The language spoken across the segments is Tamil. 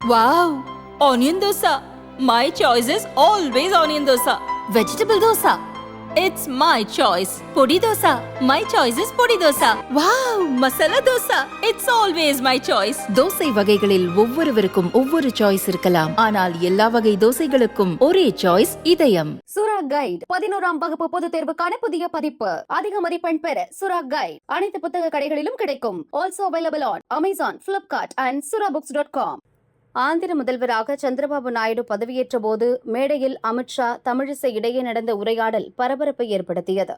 Wow! Onion dosa. My choice is always onion dosa. Vegetable dosa. It's my choice. Podi dosa. My choice is podi dosa. Wow! Masala dosa. It's always my choice. Dosa வகைகளில் ஒவ்வொருவருக்கும் ஒவ்வொரு சாய்ஸ் இருக்கலாம், ஆனால் எல்லா வகை தோசைகளுக்கும் ஒரே சாய்ஸ் இதயம். சுரா கைட் 11ஆம் வகுப்பு பொதுத் தேர்வுக்கான புதிய பதிப்பு. அதிக மதிப்பெண் பெற சுரா கைட் அனைத்து புத்தக கடைகளிலும் கிடைக்கும். Also available on Amazon, Flipkart and surabooks.com. Andhra முதல்வராக சந்திரபாபு நாயுடு பதவியேற்ற போது மேடையில் அமித்ஷா தமிழிசை இடையே நடந்த உரையாடல் பரபரப்பை ஏற்படுத்தியது.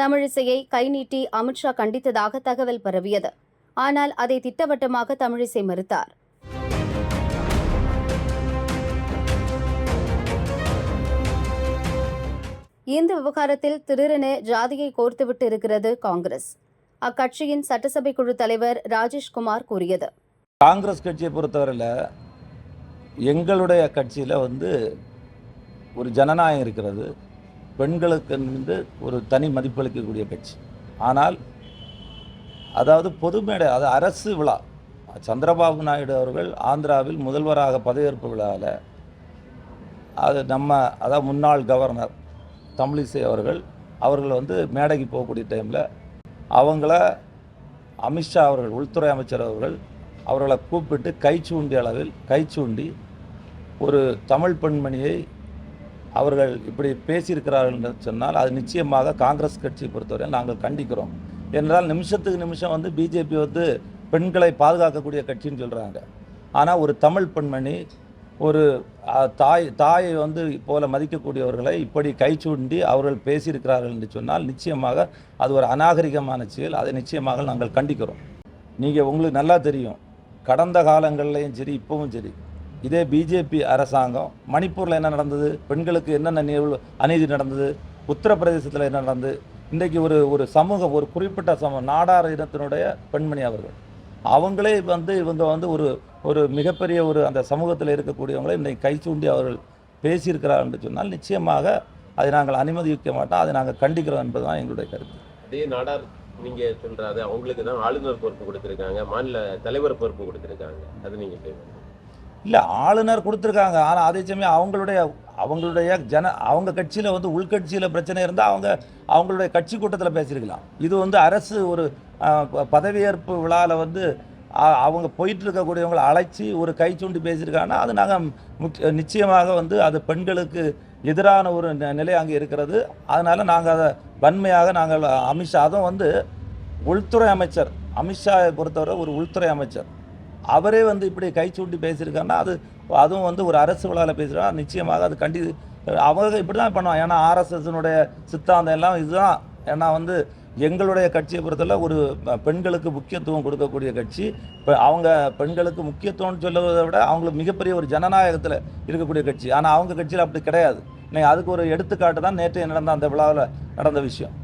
தமிழிசையை கை நீட்டி அமித்ஷா கண்டித்ததாக தகவல் பரவியது. ஆனால் அதை திட்டவட்டமாக தமிழிசை மறுத்தார். இந்த விவகாரத்தில் திடீரென ஜாதியை கோர்த்துவிட்டு இருக்கிறது காங்கிரஸ். அக்கட்சியின் சட்டசபை குழு தலைவர் ராஜேஷ்குமார் கூறியது. காங்கிரஸ் கட்சியை பொறுத்தவரையில் எங்களுடைய கட்சியில் ஒரு ஜனநாயகம் இருக்கிறது. பெண்களுக்கு ஒரு தனி மதிப்பளிக்கக்கூடிய கட்சி. ஆனால் அதாவது பொது மேடை, அது அரசு விழா. சந்திரபாபு நாயுடு அவர்கள் ஆந்திராவில் முதல்வராக பதவியேற்பு விழாவில் அதாவது முன்னாள் கவர்னர் தமிழிசை அவர்கள் மேடைக்கு போகக்கூடிய டைமில் அவங்கள அமித்ஷா அவர்கள், உள்துறை அமைச்சர் அவர்களை கூப்பிட்டு கைச்சூண்டி ஒரு தமிழ் பெண்மணியை அவர்கள் இப்படி பேசியிருக்கிறார்கள் என்று சொன்னால் அது நிச்சயமாக காங்கிரஸ் கட்சியை பொறுத்தவரை நாங்கள் கண்டிக்கிறோம். என்றால் நிமிஷத்துக்கு நிமிஷம் பிஜேபி பெண்களை பாதுகாக்கக்கூடிய கட்சின்னு சொல்கிறாங்க. ஆனால் ஒரு தமிழ் பெண்மணி, ஒரு தாயை போல மதிக்கக்கூடியவர்களை இப்படி கைச்சூண்டி அவர்கள் பேசியிருக்கிறார்கள் என்று சொன்னால் நிச்சயமாக அது ஒரு அநாகரிகமான செயல். அதை நிச்சயமாக நாங்கள் கண்டிக்கிறோம். உங்களுக்கு நல்லா தெரியும், கடந்த காலங்கள்லையும் சரி இப்போவும் சரி இதே பிஜேபி அரசாங்கம் மணிப்பூரில் என்ன நடந்தது, பெண்களுக்கு என்னென்ன அநீதி நடந்தது, உத்தரப்பிரதேசத்தில் என்ன நடந்தது, இன்றைக்கு ஒரு சமூகம், ஒரு குறிப்பிட்ட நாடார் இனத்தினுடைய பெண்மணி அவங்களே இவங்க ஒரு மிகப்பெரிய அந்த சமூகத்தில் இருக்கக்கூடியவங்களை இன்றைக்கு கைச்சூண்டி அவர்கள் பேசியிருக்கிறார்கள் என்று சொன்னால் நிச்சயமாக அதை நாங்கள் அனுமதிக்க மாட்டோம். அதை நாங்கள் கண்டிக்கிறோம் என்பதுதான் எங்களுடைய கருத்து. அதே நாடார் நீங்கள் சொல்கிறாரு, அவங்களுக்கு தான் ஆளுநர் பொறுப்பு கொடுத்துருக்காங்க, மாநில தலைவர் பொறுப்பு கொடுத்துருக்காங்க. அது நீங்கள் இல்லை, ஆளுநர் கொடுத்துருக்காங்க. ஆனால் அதே சமயம் அவங்களுடைய அவங்க கட்சியில் உள்கட்சியில் பிரச்சனை இருந்தால் அவங்களுடைய கட்சி கூட்டத்தில் பேசியிருக்கலாம். இது அரசு ஒரு பதவியேற்பு விழாவில் அவங்க போயிட்டு இருக்கக்கூடியவங்களை அழைச்சி ஒரு கைச்சூண்டி பேசியிருக்காங்கன்னா அது நாங்கள் நிச்சயமாக அது பெண்களுக்கு எதிரான ஒரு நிலை அங்கே இருக்கிறது. அதனால் நாங்கள் அதை வன்மையாக நாங்கள் அமித்ஷா, அதுவும் உள்துறை அமைச்சர் அமித்ஷாவை பொறுத்தவரை ஒரு உள்துறை அமைச்சர் அவரே இப்படி கைச்சூண்டி பேசியிருக்காங்கன்னா அதுவும் ஒரு அரசு விழாவில் பேசுகிறாங்க. நிச்சயமாக அது அவங்க இப்படி தான் பண்ணுவாங்க. ஏன்னா ஆர்எஸ்எஸ்னுடைய சித்தாந்தம் எல்லாம் இதுதான். ஏன்னா எங்களுடைய கட்சியை பொறுத்தவரை ஒரு பெண்களுக்கு முக்கியத்துவம் கொடுக்கக்கூடிய கட்சி. இப்போ அவங்க பெண்களுக்கு முக்கியத்துவம்னு சொல்லுவதை விட அவங்களுக்கு மிகப்பெரிய ஒரு ஜனநாயகத்தில் இருக்கக்கூடிய கட்சி. ஆனால் அவங்க கட்சியில் அப்படி கிடையாது. அதுக்கு ஒரு எடுத்துக்காட்டு தான் நேற்று நடந்த அந்த விழாவில் நடந்த விஷயம்.